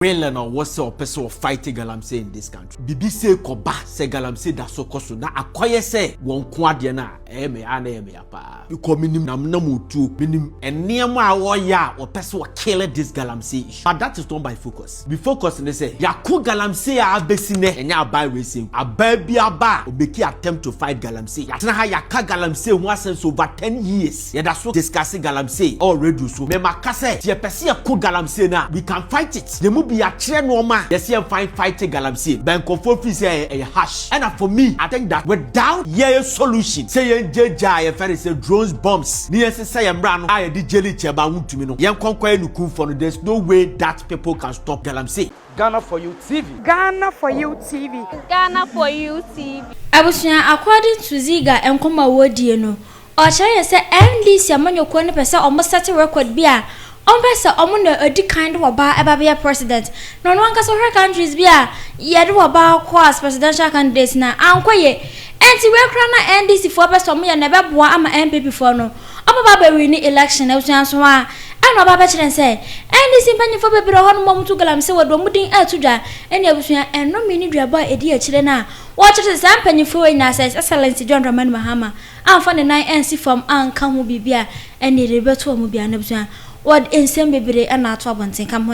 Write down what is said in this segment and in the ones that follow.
Really now what's the person of fighting galamsey in this country? Bibi say koba say galamsey da so koso na akoye say won ko ade na me ana me apa. Because minim nam na mutu minim enema a wo ya o person kill this galamsey issue. But that is not by focus. Be focus ne say yaku galamsey a abesi ne enya abai racing. Aba bi aba obeki attempt to fight galamsey. Yatena ha yaka galamsey ho asense over 10 years. Ya da so discussing galamsey already so. Me makase tie pese yaku galamsey na we can fight it. Be a train normal. Yes, you find fighting galamsey. Bank of office a hash. And for me, I think that without your solution, say you JJ, if I say drones bombs, near say I'm run, I did jelly chaba to me. Young conquer nuku for there's no way that people can stop galamsey. Ghana for you TV. Ghana for you TV. Ghana for you TV. Abusua, according to Zeiga and Koma Wodi no. Or shall I say NDC among your corner percent almost set a record beer. Pesa omuno odi kind of ba eba be president no one ka so her countries bia ye do ba as presidential candidates na ankoye enti we kra na NDC for pesa omo ye na be boa ama MPP for no oba ba win election e so a ana oba be kire say NDC mpanyefo be bere ho no momutu galamsey we do mudin atudwa eni abusua enno mini duaba edi a kire na wo kire say mpanyefo we na say excellency John Dramani Mahama amfa ne 9NC form anka ho bibia eni rebeto mu bia na abusua what insem bebere ana to abonten kam ho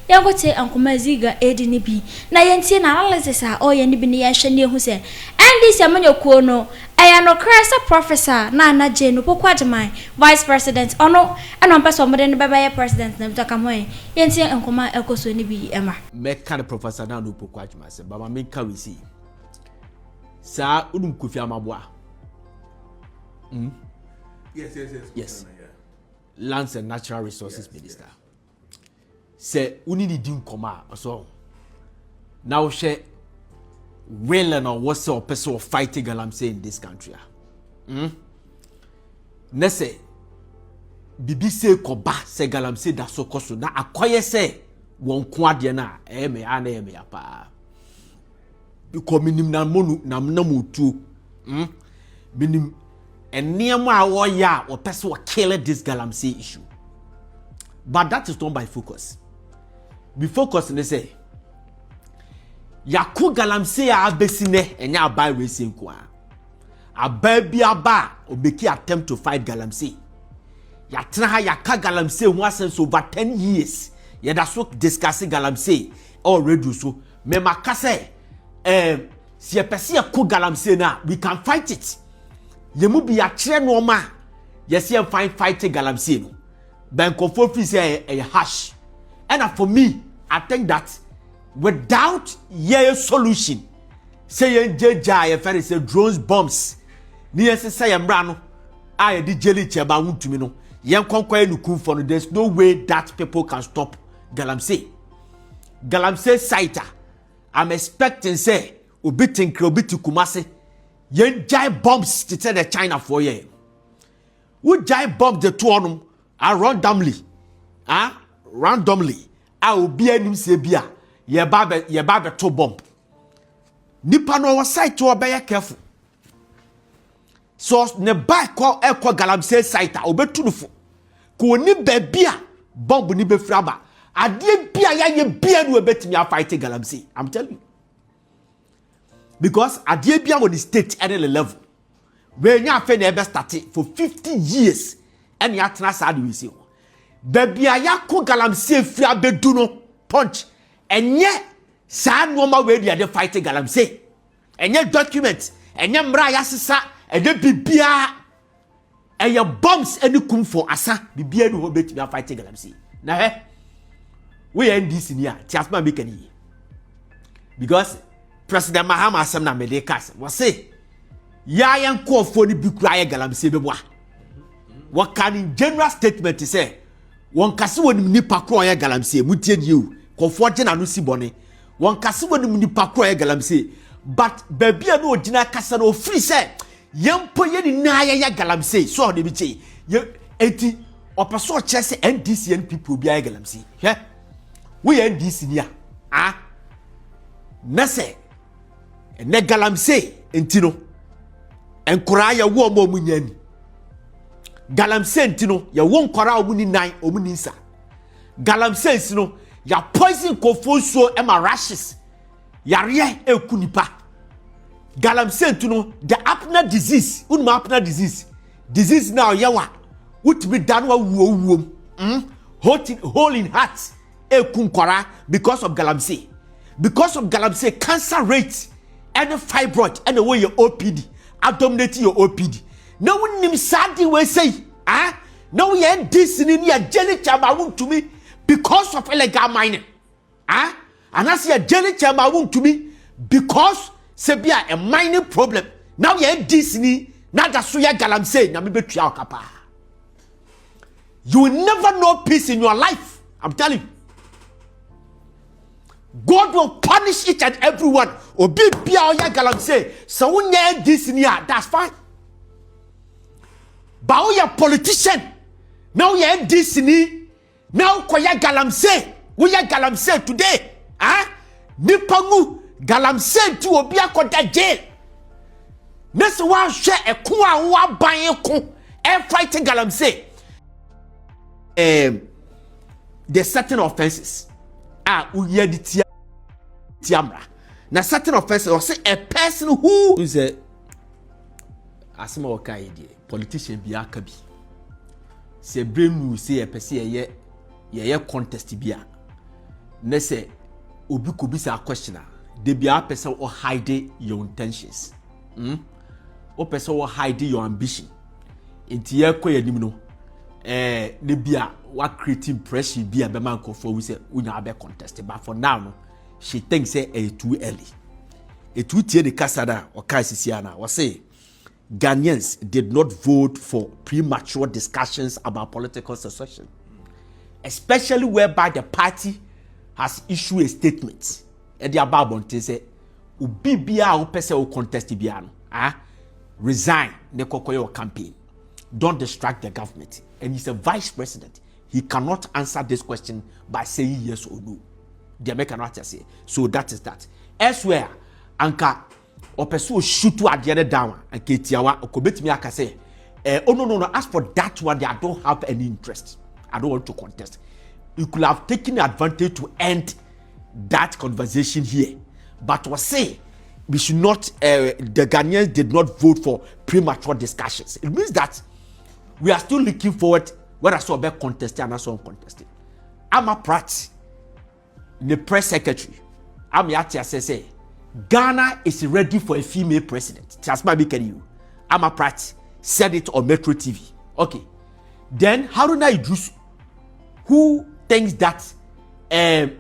yangote ankoma Zeiga edi ni bi na yentie na analysis a o ye ni bi ne yenhwe ne hu se NDC amanyakuo no eya no cresa professor na na je no pokwademan vice president ono eno mpesa omode ne baba ye president na mtaka kam ho yentie ankoma ekoso ni bi ema me kan professor na no pokwademan se baba me ka we see sa udum Kofi Amaboa yes Lands and Natural Resources Minister. Say we need to come so now she well and what's the person of fighting galamsey in this country. Nese bibi say koba say galamsey da so koso na akoye say won ko ade na me ana me apa. Because minim na monu na mutu minim enema a wo ya o person will kill this galamsey issue. But that is not by focus. Be focus ne say yaku galamsey a abesi ne enya abai racing kwa. Aba bi aba obeki attempt to fight galamsey. Yatena ha yaka galamsey ho asense over 10 years. Ya da so discussing galamsey already so. Me makase si e pese yaku galamsey na we can fight it. Yemu bi a train normal. Yes, you fighting galamsey no. Bank of office a hash. And for me, I think that without your solution, say you JJ, if I say drones bombs, near say I'm rano, I did jelly chaba to me no. Young conquer nuku for there's no way that people can stop galamsey. Galamsey siter. I'm expecting say ubitin krobiti kumase. Yen giant bombs to tell the China for ye. Would giant bomb the two on them randomly? Randomly. I will be an sebia. Ye babe to bomb. Nipa no was side to obey careful. So ne buy call equa galamsey site obey to the fo. Ko ni bebia bomb ni be fraba. I did be a ye beard will bet me a fighting galamsey. I'm telling you. Because Adiebia on the state at the level where you have never started for 50 years and you are transferred with you. Baby, I could galamsey free beduno punch and yet sad normal way they are fighting galamsey and yet documents and yet mrayasisa and yet bibia and your bombs and you come for asa bibia no bet me fighting galamsey. Now we end this in here. Tiasma make any because President Mahama asem na medekas was say ya yanko for ni bikura galamsey beboa what can in general statement say won kase woni nipa kro ya galamsey mutie you konfo na no sibone won kase woni nipa kro ya galamsey but baby na ogina kase na ofiri say yempo ye ni na ya galamsey so de bi che enti opeso chese NDC people bi ya galamsey he we NDC ni nese ne galamsey entino enkora ya wo mo munyani galamsey entino ya wo nkora omuni nan omuni nsa galamsey no ya poison kofonso ema rashes yare ekunipa galamsey tuno the apnea disease unma apnea disease now yawa utimi danwa wuom hole in heart ekunkwara because of galamsey cancer rate and fibroid and the way your OPD dominate your OPD now unim sadi we say now we end this in your jelly chama to me because of illegal mining and I see a jelly chama to me because sebia a mining problem now you end this in now that's so ya galamsey na me betua okapa. You will never know peace in your life. I'm telling you. God will punish each and everyone. Obi bia oya galamsey. So when you this in here, that's fine. But we are politician. Now you end this in here. Now koya galamsey. We are galamsey today. Nipangu galamsey to obi akoda jail. Next one share a kuwa wa banye ko. Fighting galamsey. The certain offenses we hear the tiamra. Now certain offenses or say a person who is a asema waka idea politician bi akabi say bremu say a person ye contest bia na say obi ko bi say questioner de bia person or hide your intentions o person or hide your ambition inti ye ko yanim no the bia what creating pressure be a man for we say we now be contested, but for now no, she thinks say it's too early. It too the Casada or Kaisisiana was say Ghanaians did not vote for premature discussions about political succession, especially whereby the party has issued a statement. And the above say ubi bia o pese o contest biano resign ne kokoyo campaign. Don't distract the government. And he's a vice president. He cannot answer this question by saying yes or no. The American writer say. So that is that. Elsewhere, Anka Opeso shoot to at the other down and Ketiawa Okobet Miaka say, oh no. As for that one, I don't have any interest. I don't want to contest. You could have taken advantage to end that conversation here. But was say we should not the Ghanaians did not vote for premature discussions. It means that we are still looking forward whether I saw about contested and I saw contested. I'm a Pratt, the press secretary. I'm Yatia say Ghana is ready for a female president. That's my big you. I'm a Pratt said it on Metro TV. Okay. Then Haruna Idris, who thinks that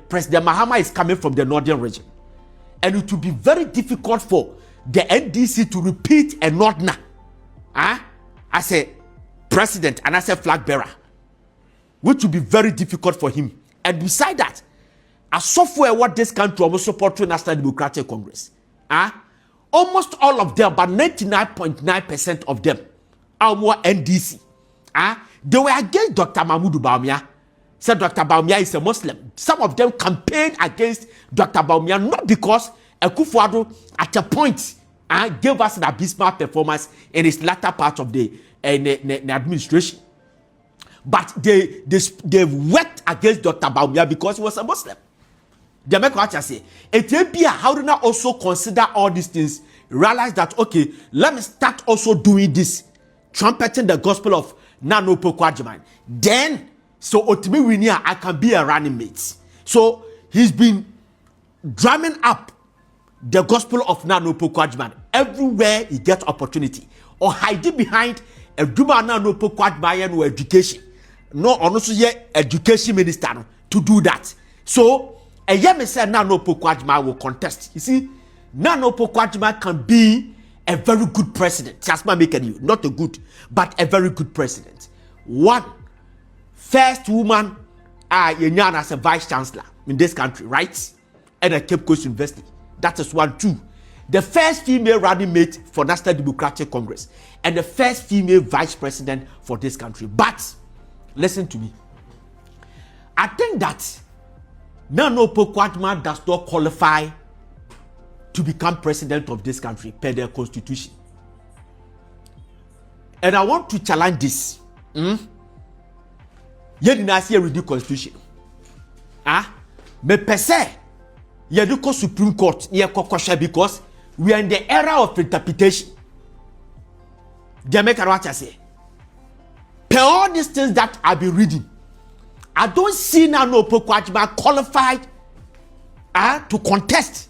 President Mahama is coming from the northern region, and it will be very difficult for the NDC to repeat a Nordna. As a president and as a flag bearer, which will be very difficult for him. And beside that, a software what this country almost support to National Democratic Congress. Almost all of them, but 99.9% of them are more NDC. They were against Dr. Mahmoud Bawumia. Said Dr. Bawumia is a Muslim. Some of them campaigned against Dr. Bawumia not because Akufo-Addo at a point gave us an abysmal performance in his latter part of the administration. But they worked against Dr. Bawumia because he was a Muslim. The American say, Ethiopia, how do not also consider all these things, realize that, okay, let me start also doing this, trumpeting the gospel of Nana Opoku-Agyeman. Then, so ultimately, I can be a running mate. So, he's been drumming up the gospel of Nana Opoku-Agyeman everywhere he gets opportunity, or hiding behind a Duma Nana Opoku-Agyeman no education. No, also education minister to do that. So, a Yemen said Nana Opoku-Agyeman will contest. You see, Nana Opoku-Agyeman can be a very good president. That's my making you. Not a good, but a very good president. One, first woman as a vice chancellor in this country, right? And at Cape Coast University. That is one. Two, the first female running mate for National Democratic Congress and the first female vice president for this country. But listen to me. I think that Nana Opoku-Agyeman does not qualify to become president of this country per their constitution. And I want to challenge this. You didn't see a read the constitution. me pese ye do ko Supreme Court ye kokosha because we are in the era of interpretation. They make a what I say. Per all these things that I've been reading, I don't see now no Pokwajima qualified to contest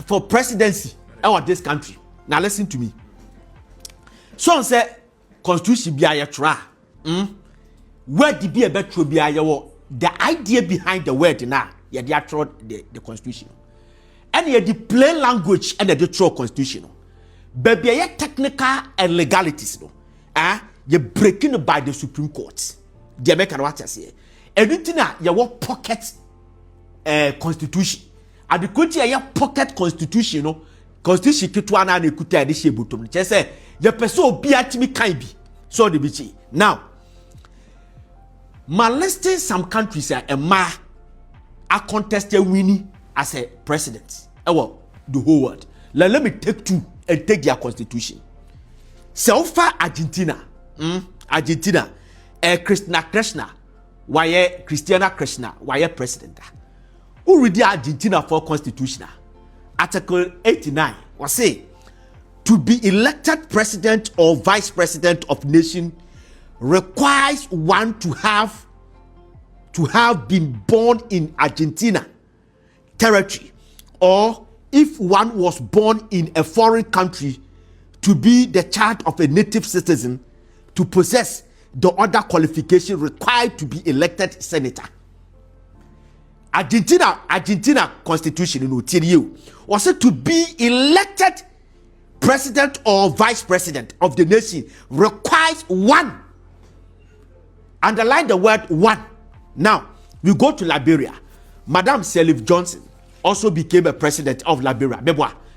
for presidency of this country. Now listen to me. Some say constitution be a try. Where did be a better be a the idea behind the word now? Yeah, the constitution. And yeah, the plain language and the true constitution. But be a technical and legalities no. You're breaking by the Supreme Court. They make what I say. Everything you want pocket constitution. And the country you pocket constitution no. Constitution kitwana na ekuta ade hye botom. Che say ye person obi atimi kan bi. So the bichi. Now, my listing some countries are contested winning as a president. Well, the whole world. Let me take two and take their constitution. So far, Argentina, Argentina, Christiana Krishna, why president? Who read the Argentina for constitution? Article 89 was say to be elected president or vice president of nation requires one to have been born in Argentina territory, or if one was born in a foreign country, to be the child of a native citizen, to possess the other qualification required to be elected senator. Argentina constitution was it to be elected president or vice president of the nation requires one. Underline the word one. Now we go to Liberia. Madam Sirleaf Johnson also became a president of Liberia.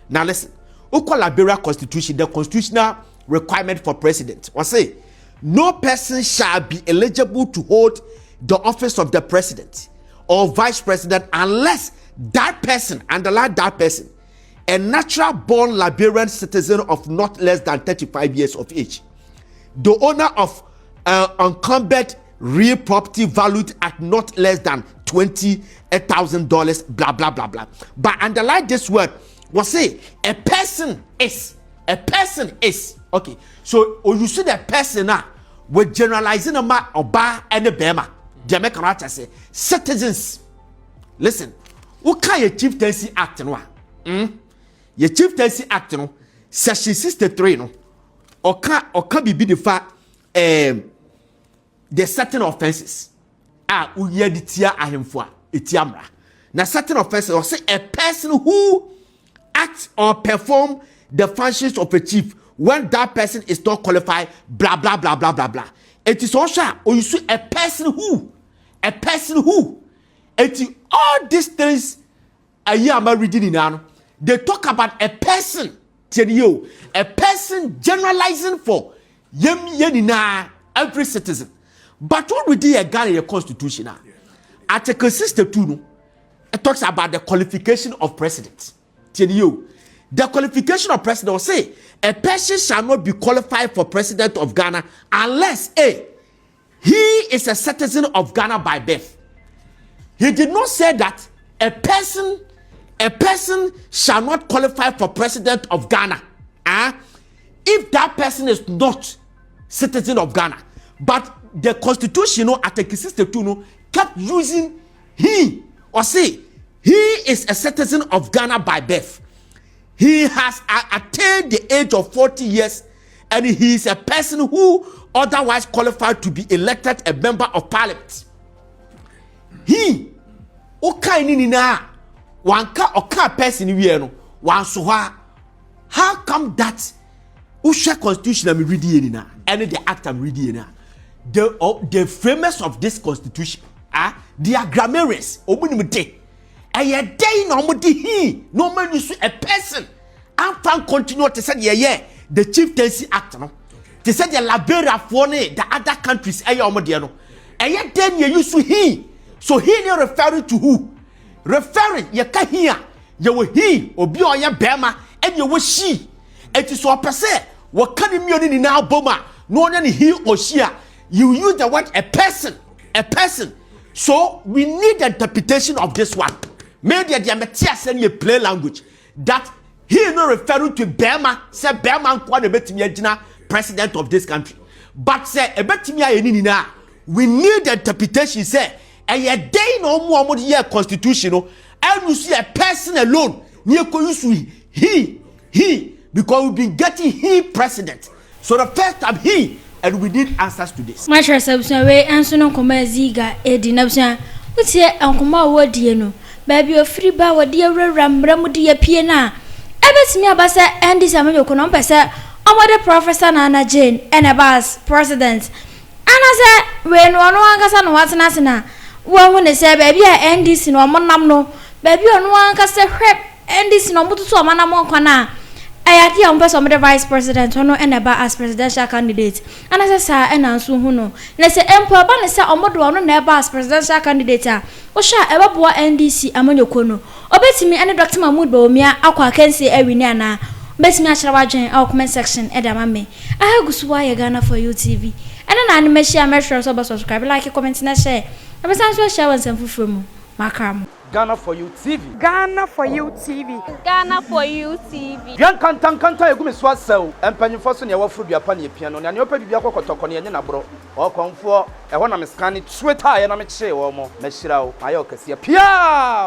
Now listen, Liberia constitution, the constitutional requirement for president was say no person shall be eligible to hold the office of the president or vice president unless that person, underline that person, a natural born Liberian citizen of not less than 35 years of age, the owner of unencumbered real property valued at not less than $20,000, blah blah blah blah. But underline this word was say a person is okay. So you see the person now we're generalizing about oba and the bema. Jamaican say citizens. Listen, what kind of chieftaincy act no? Your chieftaincy act no section 63 no. Oka be the fact the certain offenses uye di tia ahemfo etiamra. Na certain offenses or say a person who acts or perform the functions of a chief when that person is not qualified, blah blah blah blah blah blah. It is also or you see a person who it all these things a year am reading in now. They talk about a person, tell you, a person generalizing for every citizen. But what we did a constitution now? Article 62 no, it talks about the qualification of president. Tell you, the qualification of president will say a person shall not be qualified for president of Ghana unless he is a citizen of Ghana by birth. He did not say that a person shall not qualify for president of Ghana if that person is not citizen of Ghana. But the constitution, Article 62, kept using he or say he is a citizen of Ghana by birth. He has attained the age of 40 years and he is a person who otherwise qualified to be elected a member of parliament. He oka person we no wan so how come that usha constitution am reading na and the act am reading na the framers of this constitution they are grammarians obunimte a day no mudi he no man use a person and fan continue to say the chieftaincy act no they said the Liberia for the other countries omode no then you use he. So he is referring to who? Referring ye ka here ye wo he obi oye bema and ye wo she. It is so per se what can you ni now boma no only he or she. You use the word a person So we need the interpretation of this one. Maybe the Amatia send you plain language that he no referring to Burma, say Burma nkwa betimi president of this country. But say ebetimi ayenina, we need the interpretation say a day no more year constitutional and you see a person alone near he because we've been getting he president. So the first time he and we need answers to this. My subscribe and so no come Zeiga edinabsa. What's here unkoma wodi no. Baby of free ba wodi ram di apie na. Ebetimi abasa NDC amanyo kono pese omode professor Nana Jane and abas president. Ana se we no ono ankasa no watena na. Wo hu ne se baby a NDC no omonam no. Baby ono ankasa hwep NDC no mututu omanam kwana. Ayaki ampeso omode vice president ono and aba as presidential candidate. Ana se sa enanso hu no. Na se empo aba ne se omode ono na aba as presidential candidate a. Wo sha eba bo NDC amanyoko no. Obetimi ene Dr. Mahmoud Bawumia akwa kense awini ana. Betimi a wadwen a comment section e da mame. Ahagusuwa ye Ghana for you TV. Ene na me share make sure so subscribe, like, comment na share. E be sanso share wan sem fufuro mu. Makram. Ghana for you TV. Ghana for you TV. Ghana for you TV. Yan kanta egumi so asew empanyimfo so ne wafuru duapa ne pia no ne opa bibia kokotoko ne na bro o konfo e ho na me scan Twitter ye na me kye wo mo ma hira wo ayo kase pia